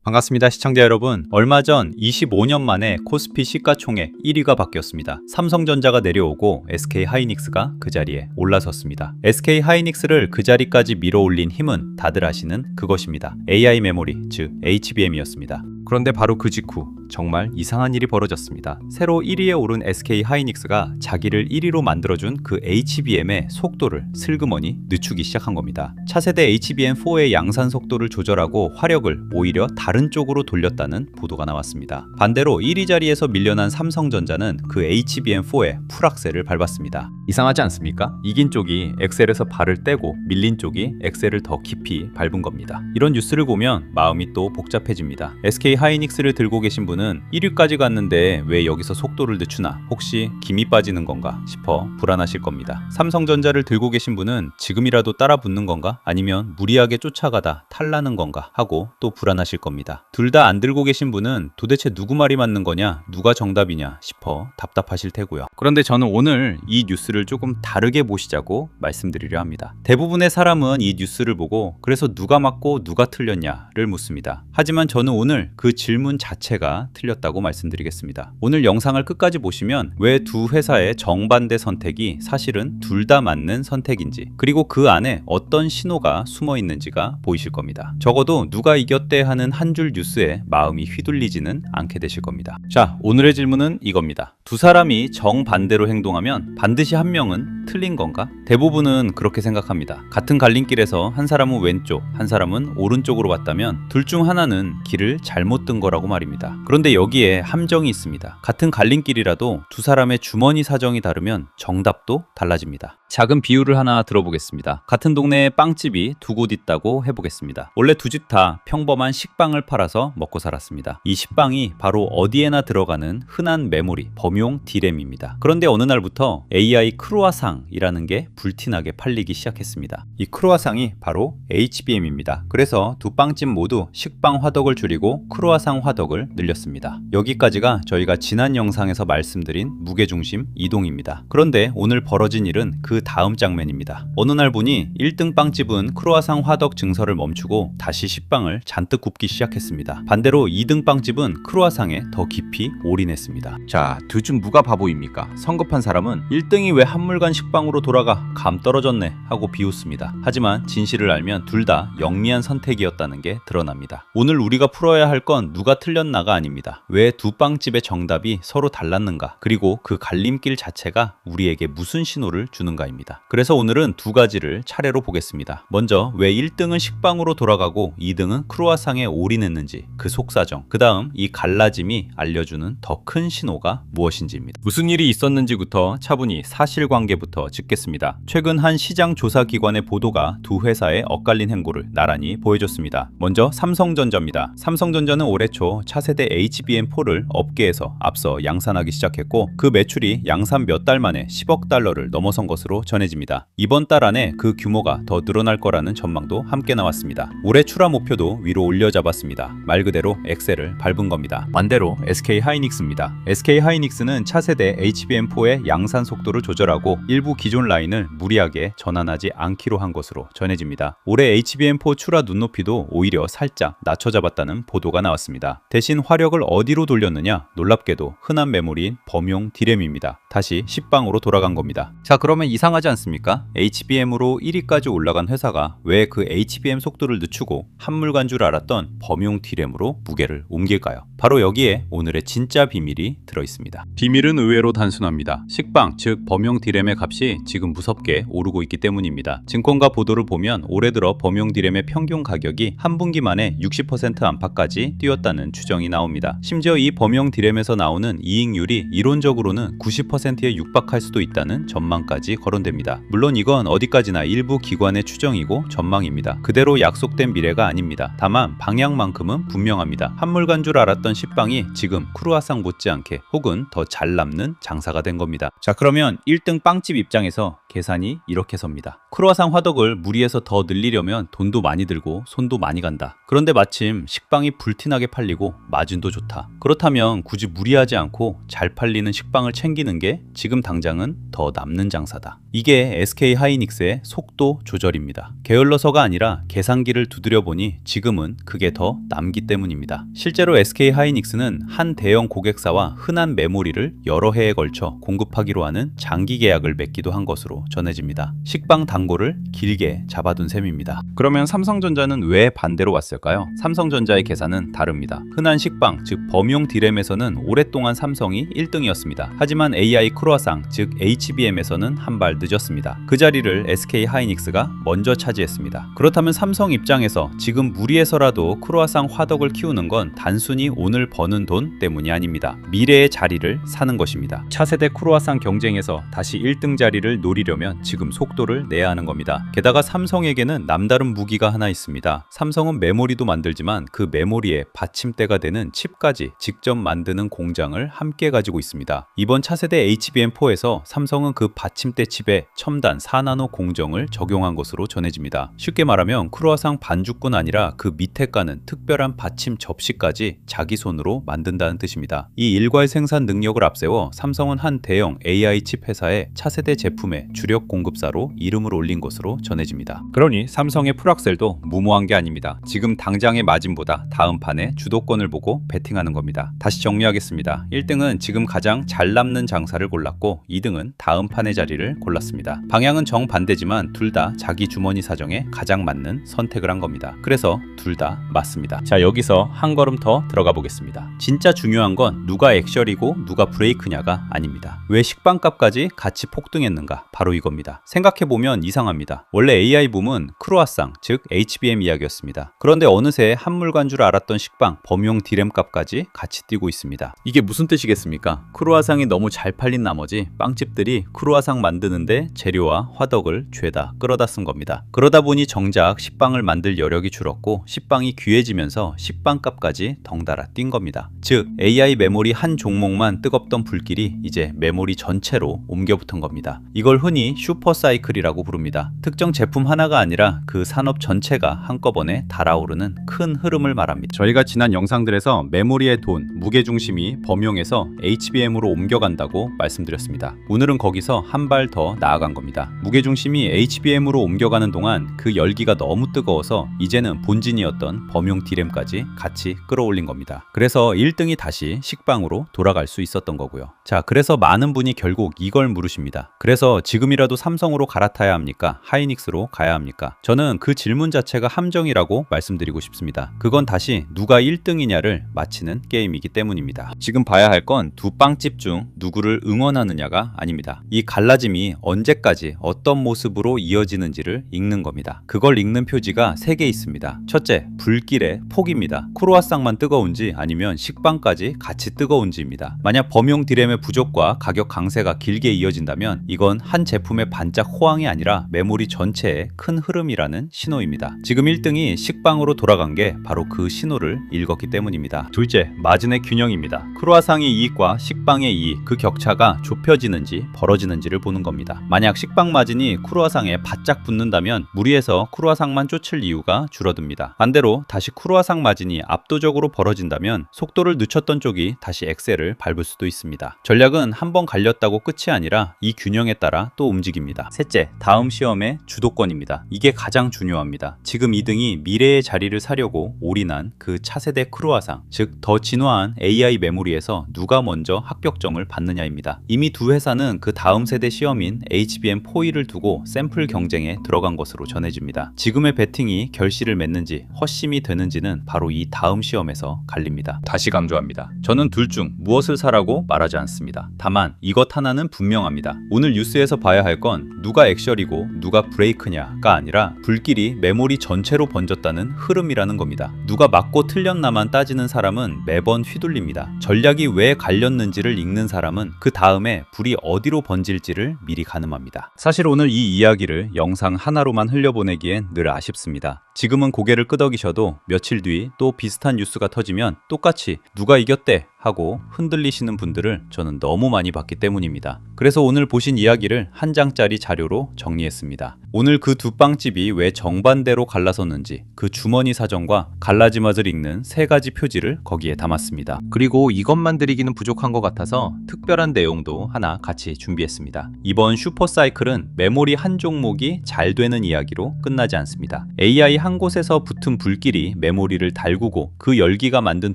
반갑습니다 시청자 여러분. 얼마 전 25년 만에 코스피 시가총액 1위가 바뀌었습니다. 삼성전자가 내려오고 SK하이닉스가 그 자리에 올라섰습니다. SK하이닉스를 그 자리까지 밀어올린 힘은 다들 아시는 그것입니다. AI 메모리, 즉 HBM이었습니다. 그런데 바로 그 직후 정말 이상한 일이 벌어졌습니다. 새로 1위에 오른 SK하이닉스가 자기를 1위로 만들어준 그 HBM의 속도를 슬그머니 늦추기 시작한 겁니다. 차세대 HBM4의 양산 속도를 조절하고 화력을 오히려 다른 쪽으로 돌렸다는 보도가 나왔습니다. 반대로 1위 자리에서 밀려난 삼성전자는 그 HBM4의 풀악셀을 밟았습니다. 이상하지 않습니까? 이긴 쪽이 엑셀에서 발을 떼고 밀린 쪽이 엑셀을 더 깊이 밟은 겁니다. 이런 뉴스를 보면 마음이 또 복잡해집니다. SK하이닉스를 들고 계신 분은 1위까지 갔는데 왜 여기서 속도를 늦추나, 혹시 김이 빠지는 건가 싶어 불안하실 겁니다. 삼성전자를 들고 계신 분은 지금이라도 따라 붙는 건가, 아니면 무리하게 쫓아가다 탈나는 건가 하고 또 불안하실 겁니다. 둘 다 안 들고 계신 분은 도대체 누구 말이 맞는 거냐, 누가 정답이냐 싶어 답답하실 테고요. 그런데 저는 오늘 이 뉴스를 조금 다르게 보시자고 말씀드리려 합니다. 대부분의 사람은 이 뉴스를 보고 그래서 누가 맞고 누가 틀렸냐를 묻습니다. 하지만 저는 오늘 그 질문 자체가 틀렸다고 말씀드리겠습니다. 오늘 영상을 끝까지 보시면 왜 두 회사의 정반대 선택이 사실은 둘 다 맞는 선택인지, 그리고 그 안에 어떤 신호가 숨어 있는지가 보이실 겁니다. 적어도 누가 이겼대 하는 한 줄 뉴스에 마음이 휘둘리지는 않게 되실 겁니다. 자, 오늘의 질문은 이겁니다. 두 사람이 정반대로 행동하면 반드시 한 명은 틀린 건가? 대부분은 그렇게 생각합니다. 같은 갈림길에서 한 사람은 왼쪽, 한 사람은 오른쪽으로 갔다면 둘 중 하나는 길을 잘못 든 거라고 말입니다. 그런데 여기에 함정이 있습니다. 같은 갈림길이라도 두 사람의 주머니 사정이 다르면 정답도 달라집니다. 작은 비유를 하나 들어보겠습니다. 같은 동네에 빵집이 두 곳 있다고 해보겠습니다. 원래 두 집 다 평범한 식빵을 팔아서 먹고 살았습니다. 이 식빵이 바로 어디에나 들어가는 흔한 메모리, 범용 D램입니다. 그런데 어느 날부터 AI 크루아상이라는 게 불티나게 팔리기 시작했습니다. 이 크루아상이 바로 HBM입니다. 그래서 두 빵집 모두 식빵 화덕을 줄이고 크루아상 화덕을 늘렸습니다. 여기까지가 저희가 지난 영상에서 말씀드린 무게중심 이동입니다. 그런데 오늘 벌어진 일은 그 다음 장면입니다. 어느 날 보니 1등 빵집은 크루아상 화덕 증설을 멈추고 다시 식빵을 잔뜩 굽기 시작했습니다. 반대로 2등 빵집은 크루아상에 더 깊이 올인했습니다. 자, 둘 중 누가 바보입니까? 성급한 사람은 1등이 왜 한물간 식빵으로 돌아가, 감 떨어졌네 하고 비웃습니다. 하지만 진실을 알면 둘 다 영리한 선택이었다는 게 드러납니다. 오늘 우리가 풀어야 할 건 누가 틀렸나가 아닙니다. 왜 두 빵집의 정답이 서로 달랐는가, 그리고 그 갈림길 자체가 우리에게 무슨 신호를 주는가입니다. 그래서 오늘은 두 가지를 차례로 보겠습니다. 먼저 왜 1등은 식빵으로 돌아가고 2등은 크루아상에 올인했는지, 그 속사정, 그 다음 이 갈라짐이 알려주는 더 큰 신호가 무엇인지입니다. 무슨 일이 있었는지부터 차분히 사실관계부터 짚겠습니다. 최근 한 시장 조사기관의 보도가 두 회사의 엇갈린 행보를 나란히 보여줬습니다. 먼저 삼성전자입니다. 삼성전자는 올해 초 차세대 HBM4를 업계에서 앞서 양산하기 시작했고, 그 매출이 양산 몇 달 만에 10억 달러를 넘어선 것으로 전해집니다. 이번 달 안에 그 규모가 더 늘어날 거라는 전망도 함께 나왔습니다. 올해 출하 목표도 위로 올려잡았습니다. 말 그대로 엑셀을 밟은 겁니다. 반대로 SK하이닉스입니다. SK하이닉스는 차세대 HBM4의 양산 속도를 조절하고 일부 기존 라인을 무리하게 전환하지 않기로 한 것으로 전해집니다. 올해 HBM4 출하 눈높이도 오히려 살짝 낮춰 잡았다는 보도가 나왔습니다. 대신 화력을 어디로 돌렸느냐? 놀랍게도 흔한 메모리인 범용 D램입니다. 다시 식빵으로 돌아간 겁니다. 자, 그러면 이상하지 않습니까? HBM으로 1위까지 올라간 회사가 왜 그 HBM 속도를 늦추고 한물간 줄 알았던 범용 D램으로 무게를 옮길까요? 바로 여기에 오늘의 진짜 비밀이 들어있습니다. 비밀은 의외로 단순합니다. 식빵, 즉 범용 D램의 값이 지금 무섭게 오르고 있기 때문입니다. 증권가 보도를 보면 올해 들어 범용 D램의 평균 가격이 한 분기 만에 60% 안팎까지 뛰었다는 추정이 나옵니다. 심지어 이 범용 D램에서 나오는 이익률이 이론적으로는 90%에 육박할 수도 있다는 전망까지 거론됩니다. 물론 이건 어디까지나 일부 기관의 추정이고 전망입니다. 그대로 약속된 미래가 아닙니다. 다만 방향만큼은 분명합니다. 한물간 줄 알았던 식빵이 지금 크루아상 못지않게 혹은 더 잘 남는 장사가 된 겁니다. 자, 그러면 1등 빵집 빵집 입장에서 계산이 이렇게 섭니다. 크루아상 화덕을 무리해서 더 늘리려면 돈도 많이 들고 손도 많이 간다. 그런데 마침 식빵이 불티나게 팔리고 마진도 좋다. 그렇다면 굳이 무리하지 않고 잘 팔리는 식빵을 챙기는 게 지금 당장은 더 남는 장사다. 이게 SK 하이닉스의 속도 조절입니다. 게을러서가 아니라 계산기를 두드려 보니 지금은 그게 더 남기 때문입니다. 실제로 SK 하이닉스는 한 대형 고객사와 흔한 메모리를 여러 해에 걸쳐 공급하기로 하는 장기 계약을 맺기도 한 것으로 전해집니다. 식빵 단골을 길게 잡아둔 셈입니다. 그러면 삼성전자는 왜 반대로 왔을까요? 삼성전자의 계산은 다릅니다. 흔한 식빵, 즉 범용 D램에서는 오랫동안 삼성이 1등이었습니다. 하지만 AI 크루아상, 즉 HBM에서는 한 발 늦었습니다. 그 자리를 SK 하이닉스가 먼저 차지했습니다. 그렇다면 삼성 입장에서 지금 무리해서라도 크루아상 화덕을 키우는 건 단순히 오늘 버는 돈 때문이 아닙니다. 미래의 자리를 사는 것입니다. 차세대 크루아상 경쟁에서 다시 1등 자리를 노리려면 지금 속도를 내야 하는 겁니다. 게다가 삼성에게는 남다른 무기가 하나 있습니다. 삼성은 메모리도 만들지만 그 메모리에 받침대가 되는 칩까지 직접 만드는 공장을 함께 가지고 있습니다. 이번 차세대 HBM4에서 삼성은 그 받침대 칩에 첨단 4나노 공정을 적용한 것으로 전해집니다. 쉽게 말하면 크루아상 반죽뿐 아니라 그 밑에 까는 특별한 받침 접시까지 자기 손으로 만든다는 뜻입니다. 이 일괄 생산 능력을 앞세워 삼성은 한 대형 AI 칩 회사의 차세대 제품의 주력 공급사로 이름을 올린 것으로 전해집니다. 그러니 삼성의 풀악셀도 무모한 게 아닙니다. 지금 당장의 마진보다 다음 판에 주도권을 보고 베팅하는 겁니다. 다시 정리하겠습니다. 1등은 지금 가장 잘 남는 장사를 골랐고 2등은 다음 판의 자리를 골랐습니다. 방향은 정반대지만 둘 다 자기 주머니 사정에 가장 맞는 선택을 한 겁니다. 그래서 둘 다 맞습니다. 자, 여기서 한 걸음 더 들어가 보겠습니다. 진짜 중요한 건 누가 액셜이고 누가 브레이크냐가 아닙니다. 왜 식빵값까지 같이 폭등했는가? 바로 이겁니다. 생각해보면 이상합니다. 원래 AI 붐은 크루아상, 즉 HBM 이야기였습니다. 그런데 어느새 한물간 줄 알았던 식빵, 범용 D램 값까지 같이 뛰고 있습니다. 이게 무슨 뜻이겠습니까? 크루아상이 너무 잘 팔린 나머지 빵집들이 크루아상 만드는데 재료와 화덕을 죄다 끌어다 쓴 겁니다. 그러다 보니 정작 식빵을 만들 여력이 줄었고 식빵이 귀해지면서 식빵값까지 덩달아 뛴 겁니다. 즉 AI 메모리 한 종목만 뜨겁던 불길이 이제 메모리 전체로 옮겨붙은 겁니다. 이걸 흔히 슈퍼사이클이라고 부릅니다. 특정 제품 하나가 아니라 그 산업 전체가 한꺼번에 달아오르는 큰 흐름을 말합니다. 저희가 지난 영상들에서 메모리의 돈, 무게중심이 범용에서 HBM으로 옮겨간다고 말씀드렸습니다. 오늘은 거기서 한 발 더 나아간 겁니다. 무게중심이 HBM으로 옮겨가는 동안 그 열기가 너무 뜨거워서 이제는 본진이었던 범용 D램까지 같이 끌어올린 겁니다. 그래서 1등이 다시 식빵으로 돌아갈 수 있었던 거고요. 자, 그래서 많은 분이 결국 이걸 물으십니다. 그래서 지금이라도 삼성으로 갈아타야 합니까? 하이닉스로 가야 합니까? 저는 그 질문 자체가 함정이라고 말씀드리고 싶습니다. 그건 다시 누가 1등이냐를 맞히는 게임이기 때문입니다. 지금 봐야 할 건 두 빵집 중 누구를 응원하느냐가 아닙니다. 이 갈라짐이 언제까지 어떤 모습으로 이어지는지를 읽는 겁니다. 그걸 읽는 표지가 3개 있습니다. 첫째, 불길의 폭입니다. 크루아상만 뜨거운지 아니면 식빵까지 같이 뜨거운지입니다. 만약 범용 D램의 부족과 가격 강세가 길게 이어진다면 이건 한 제품의 반짝 호황이 아니라 메모리 전체의 큰 흐름이라는 신호입니다. 지금 1등이 식빵으로 돌아간 게 바로 그 신호를 읽었기 때문입니다. 둘째, 마진의 균형입니다. 크루아상의 이익과 식빵의 이익, 그 격차가 좁혀지는지 벌어지는지를 보는 겁니다. 만약 식빵 마진이 크루아상에 바짝 붙는다면 무리해서 크루아상만 쫓을 이유가 줄어듭니다. 반대로 다시 크루아상 마진이 압도적으로 벌어진다면 속도를 늦췄던 쪽이 다시 엑셀을 밟을 수도 있습니다. 전략은 한번 갈렸다고 끝이 아니라 이 균형에 따라 또 움직입니다. 셋째, 다음 시험의 주도권입니다. 이게 가장 중요합니다. 지금 2등이 미래의 자리를 사려고 올인한 그 차세대 크루아상, 즉 더 진화한 AI 메모리에서 누가 먼저 합격점을 받느냐입니다. 이미 두 회사는 그 다음 세대 시험인 HBM4E를 두고 샘플 경쟁에 들어간 것으로 전해집니다. 지금의 배팅이 결실을 맺는지 헛심이 되는지는 바로 이 다음 시험에서 갈립니다. 다시 강조합니다. 저는 둘 중 무엇을 사라고 말하지 않습니다. 다만 이것 하나는 분명합니다. 오늘 뉴스에서 봐야 할 건 누가 액셜이고 누가 브레이크냐가 아니라 불길이 메모리 전체로 번졌다는 흐름이라는 겁니다. 누가 맞고 틀렸나만 따지는 사람은 매번 휘둘립니다. 전략이 왜 갈렸는지를 읽는 사람은 그 다음에 불이 어디로 번질지를 미리 가늠합니다. 사실 오늘 이 이야기를 영상 하나로만 흘려보내기엔 늘 아쉽습니다. 지금은 고개를 끄덕이셔도 며칠 뒤 또 비슷한 뉴스가 터지면 똑같이 누가 이겼대 하고 흔들리시는 분들을 저는 너무 많이 봤기 때문입니다. 그래서 오늘 보신 이야기를 한 장짜리 자료로 정리했습니다. 오늘 그 두 빵집이 왜 정반대로 갈라섰는지 그 주머니 사정과 갈라지 맛을 읽는 세 가지 표지를 거기에 담았습니다. 그리고 이것만 드리기는 부족한 것 같아서 특별한 내용도 하나 같이 준비했습니다. 이번 슈퍼사이클은 메모리 한 종목이 잘 되는 이야기로 끝나지 않습니다. AI 한 곳에서 붙은 불길이 메모리를 달구고 그 열기가 만든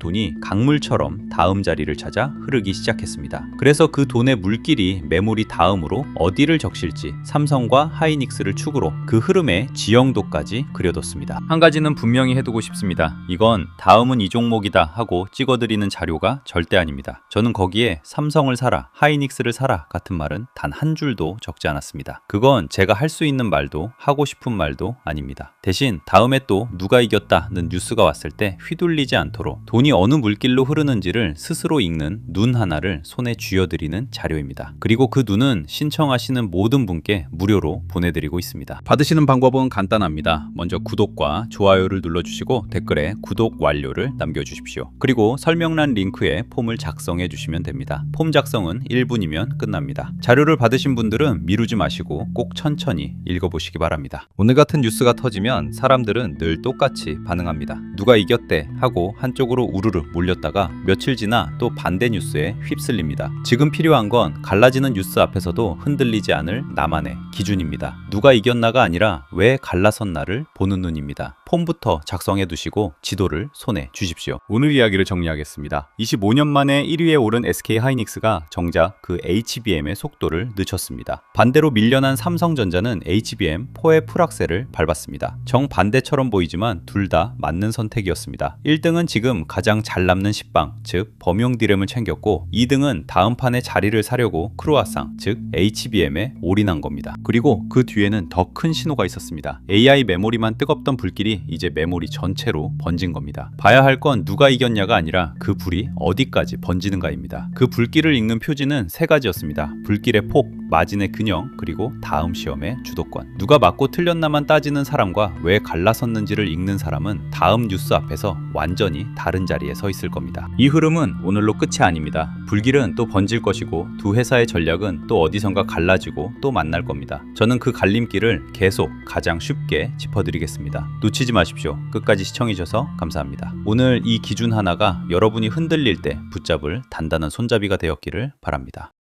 돈이 강물처럼 다음 자리를 찾아 흐르기 시작했습니다. 그래서 그 돈의 물길이 메모리 다음으로 어디를 적실지 삼성과 하이닉스를 축으로 그 흐름의 지형도까지 그려뒀습니다. 한 가지는 분명히 해두고 싶습니다. 이건 다음은 이 종목이다 하고 찍어드리는 자료가 절대 아닙니다. 저는 거기에 삼성을 사라, 하이닉스를 사라 같은 말은 단 한 줄도 적지 않았습니다. 그건 제가 할 수 있는 말도 하고 싶은 말도 아닙니다. 대신 다음에 또 누가 이겼다는 뉴스가 왔을 때 휘둘리지 않도록 돈이 어느 물길로 흐르는지를 스스로 읽는 눈 하나를 손에 쥐어드리는 자료입니다. 그리고 그 눈은 신청하시는 모든 분께 무료로 보내드리고 있습니다. 받으시는 방법은 간단합니다. 먼저 구독과 좋아요를 눌러주시고 댓글에 구독 완료를 남겨주십시오. 그리고 설명란 링크에 폼을 작성해 주시면 됩니다. 폼 작성은 1분이면 끝납니다. 자료를 받으신 분들은 미루지 마시고 꼭 천천히 읽어보시기 바랍니다. 오늘 같은 뉴스가 터지면 사람들은 늘 똑같이 반응합니다. 누가 이겼대 하고 한쪽으로 우르르 몰렸다가 며칠 지나 또 반대 뉴스에 휩쓸립니다. 지금 필요한 건 갈라지는 뉴스 앞에서도 흔들리지 않을 나만의 기준입니다. 누가 이겼나가 아니라 왜 갈라섰나를 보는 눈입니다. 폼부터 작성해 두시고 지도를 손에 쥐십시오. 오늘 이야기를 정리하겠습니다. 25년 만에 1위에 오른 SK 하이닉스가 정작 그 HBM의 속도를 늦췄습니다. 반대로 밀려난 삼성전자는 HBM4의 풀악셀을 밟았습니다. 정반대처럼 보이지만 둘 다 맞는 선택이었습니다. 1등은 지금 가장 잘 남는 식빵, 즉 범용 디램을 챙겼고 2등은 다음 판에 자리를 사려고 크루아상, 즉 HBM에 올인한 겁니다. 그리고 그 뒤에는 더 큰 신호가 있었습니다. AI 메모리만 뜨겁던 불길이 이제 메모리 전체로 번진 겁니다. 봐야 할 건 누가 이겼냐가 아니라 그 불이 어디까지 번지는가입니다. 그 불길을 읽는 표지는 세 가지였습니다. 불길의 폭, 마진의 균형, 그리고 다음 시험의 주도권. 누가 맞고 틀렸나만 따지는 사람과 왜 갈라섰는지를 읽는 사람은 다음 뉴스 앞에서 완전히 다른 자리에 서 있을 겁니다. 이 흐름은 오늘로 끝이 아닙니다. 불길은 또 번질 것이고 두 회사의 전략은 또 어디선가 갈라지고 또 만날 겁니다. 저는 그 갈림길을 계속 가장 쉽게 짚어드리겠습니다. 놓치지 마십시오. 끝까지 시청해주셔서 감사합니다. 오늘 이 기준 하나가 여러분이 흔들릴 때 붙잡을 단단한 손잡이가 되었기를 바랍니다.